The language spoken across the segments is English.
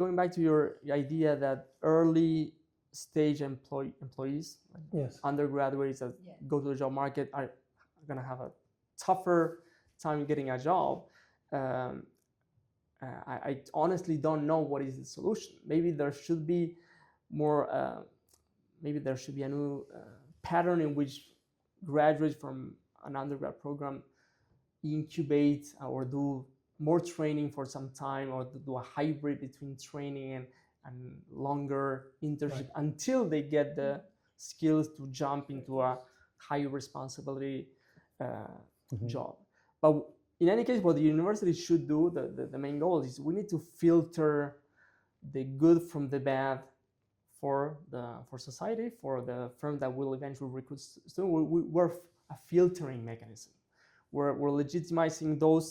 going back to your idea that early stage employees, like Yes. undergraduates that go to the job market are going to have a tougher time getting a job. I honestly don't know what is the solution. Maybe there should be more. Maybe there should be a new pattern in which graduates from an undergrad program incubate or do more training for some time, or to do a hybrid between training and longer internship until they get the skills to jump into a high responsibility job. But in any case, what the university should do, the main goal is we need to filter the good from the bad for society, for the firm that will eventually recruit students. We're a filtering mechanism. We're legitimizing those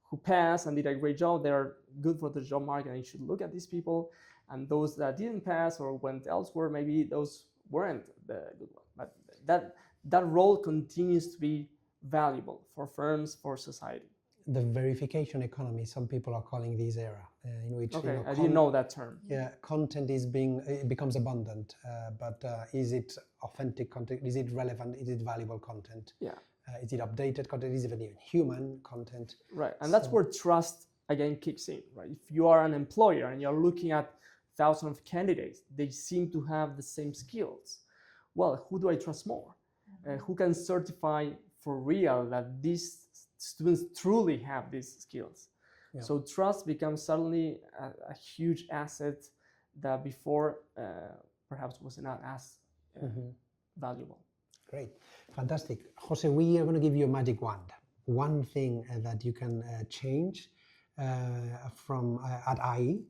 who pass and did a great job. They're good for the job market, and you should look at these people. And those that didn't pass or went elsewhere, maybe those weren't the good ones. But that role continues to be valuable for firms, for society. The verification economy, some people are calling this era, in which I didn't know that term. Yeah, content it becomes abundant, but is it authentic content? Is it relevant? Is it valuable content? Yeah. Is it updated content? Is it even human content? Right, and that's where trust again kicks in. Right, if you are an employer and you're looking at thousands of candidates, they seem to have the same skills. Well, who do I trust more? Who can certify for real that these students truly have these skills? Yeah. So trust becomes suddenly a huge asset that before perhaps was not as valuable. Great, fantastic. Jose, we are going to give you a magic wand. One thing that you can change from at IE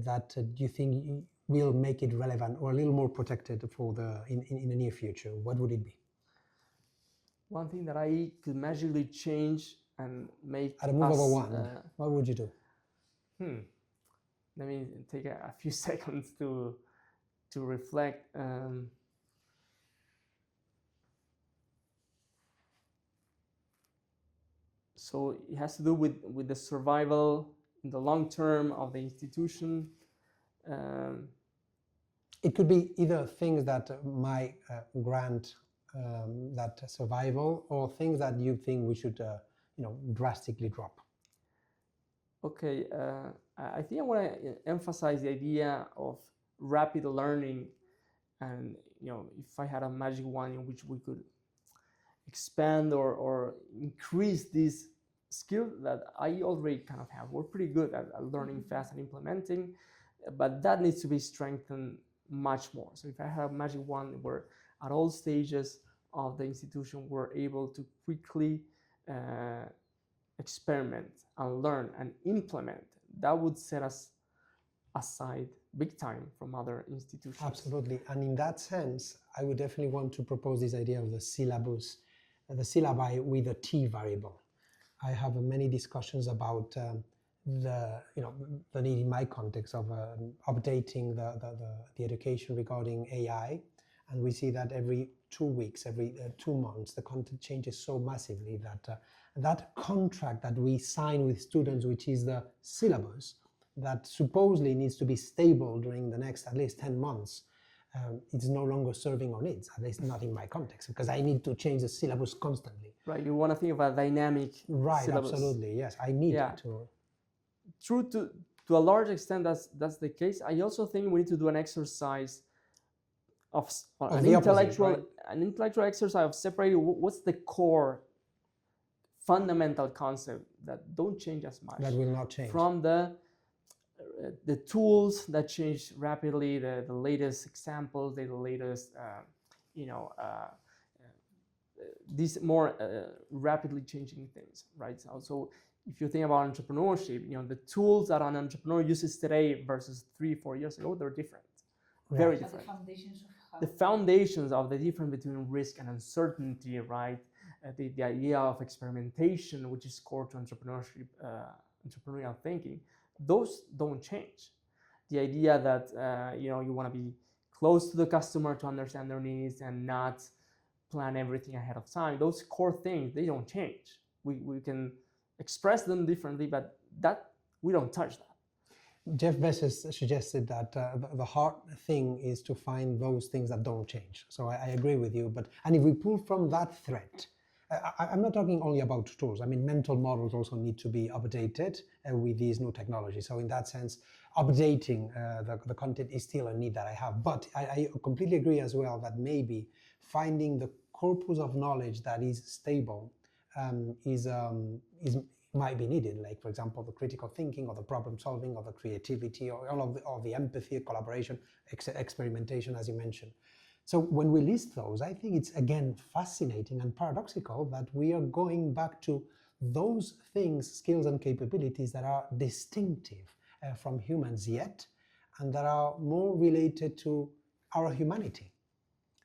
that you think will make it relevant or a little more protected for in the near future. What would it be? One thing that I could magically change and make at a move of a wand, what would you do? Let me take a few seconds to reflect. So it has to do with the survival in the long term of the institution. It could be either things that might grant that survival, or things that you think we should drastically drop. Okay, I think I want to emphasize the idea of rapid learning, and if I had a magic wand in which we could expand or increase these skills that I already kind of have. We're pretty good at learning fast and implementing, but that needs to be strengthened much more. So if I have a magic wand where at all stages of the institution we're able to quickly experiment and learn and implement, that would set us aside big time from other institutions. Absolutely, and in that sense, I would definitely want to propose this idea of the syllabus, the syllabi with a T variable. I have many discussions about the need in my context of updating the education regarding AI, and we see that every 2 weeks, every 2 months, the content changes so massively that that contract that we sign with students, which is the syllabus, that supposedly needs to be stable during the next at least 10 months, it's no longer serving our needs, at least not in my context, because I need to change the syllabus constantly. Right, you want to think of a dynamic syllabus. Absolutely, yes, I need to. True, to a large extent, that's the case. I also think we need to do an exercise of an intellectual exercise of separating what's the core fundamental concept that don't change as much. That will not change. From the tools that change rapidly, the latest examples, the latest, these more rapidly changing things, right? So if you think about entrepreneurship, the tools that an entrepreneur uses today versus 3-4 years ago, they're different, very different. The foundations of the difference between risk and uncertainty, right? The idea of experimentation, which is core to entrepreneurship, entrepreneurial thinking, those don't change. The idea that you want to be close to the customer to understand their needs and not plan everything ahead of time, those core things, they don't change. We can express them differently, but that we don't touch that. Jeff Bezos suggested that the hard thing is to find those things that don't change. So I agree with you. And if we pull from that thread, I'm not talking only about tools. I mean, mental models also need to be updated with these new technologies. So in that sense, updating the content is still a need that I have. But I completely agree as well that maybe finding the corpus of knowledge that is stable might be needed, like for example the critical thinking or the problem solving or the creativity or all the empathy, collaboration, experimentation, as you mentioned. So when we list those, I think it's again fascinating and paradoxical that we are going back to those things, skills and capabilities that are distinctive from humans yet, and that are more related to our humanity.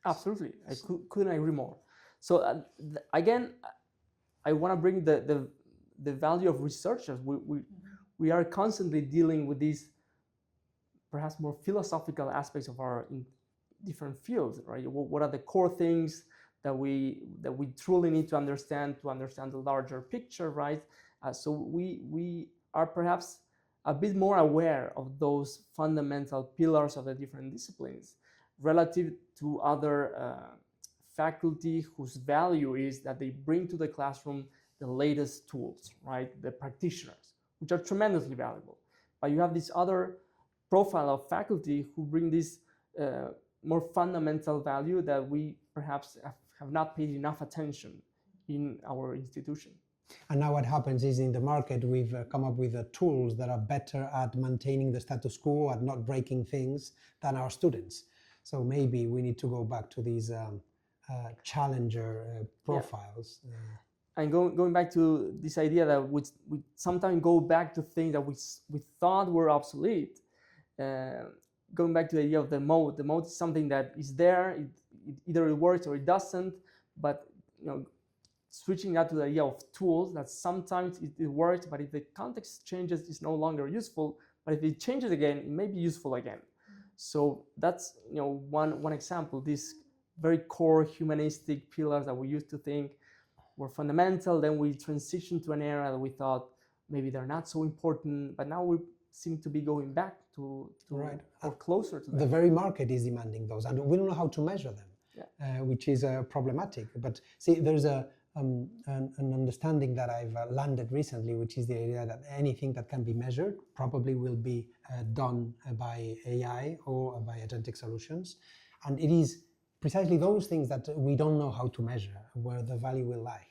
Absolutely, I couldn't agree more. So again, I want to bring the value of researchers. We are constantly dealing with these perhaps more philosophical aspects of our different fields, right? What are the core things that we truly need to understand the larger picture, right? So we are perhaps a bit more aware of those fundamental pillars of the different disciplines relative to other faculty whose value is that they bring to the classroom the latest tools, right? The practitioners, which are tremendously valuable. But you have this other profile of faculty who bring this more fundamental value that we perhaps have not paid enough attention in our institution. And now what happens is in the market, we've come up with tools that are better at maintaining the status quo, at not breaking things, than our students. So maybe we need to go back to these challenger profiles. Yeah. And going back to this idea that we sometimes go back to things that we thought were obsolete. Going back to the idea of the mode. The mode is something that is there. Either it works or it doesn't. But switching that to the idea of tools, that sometimes it works, but if the context changes, it's no longer useful. But if it changes again, it may be useful again. So that's one example. These very core humanistic pillars that we used to think were fundamental. Then we transitioned to an era that we thought maybe they're not so important, but now we seem to be going back to right. Or closer to them. The very market is demanding those, and we don't know how to measure them, which is problematic. But see, there's an understanding that I've landed recently, which is the idea that anything that can be measured probably will be done by AI or by agentic solutions. And it is precisely those things that we don't know how to measure where the value will lie.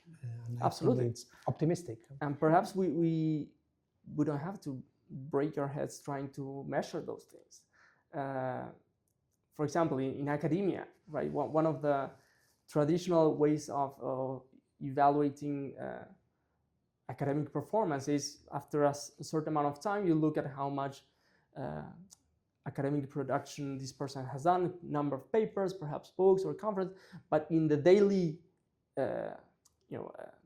And absolutely, it's optimistic. And perhaps we don't have to break our heads trying to measure those things. For example, in academia, right? One of the traditional ways of evaluating academic performance is after a certain amount of time, you look at how much academic production this person has done, number of papers, perhaps books or conference. But in the daily,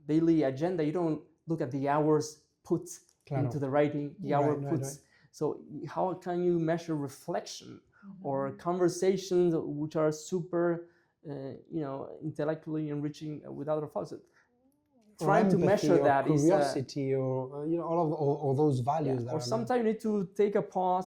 daily agenda, you don't look at the hours put into the writing, the hour puts. Right. So how can you measure reflection or conversations which are super, intellectually enriching with other folks? Trying to measure that curiosity, or all those values. Or sometimes you need to take a pause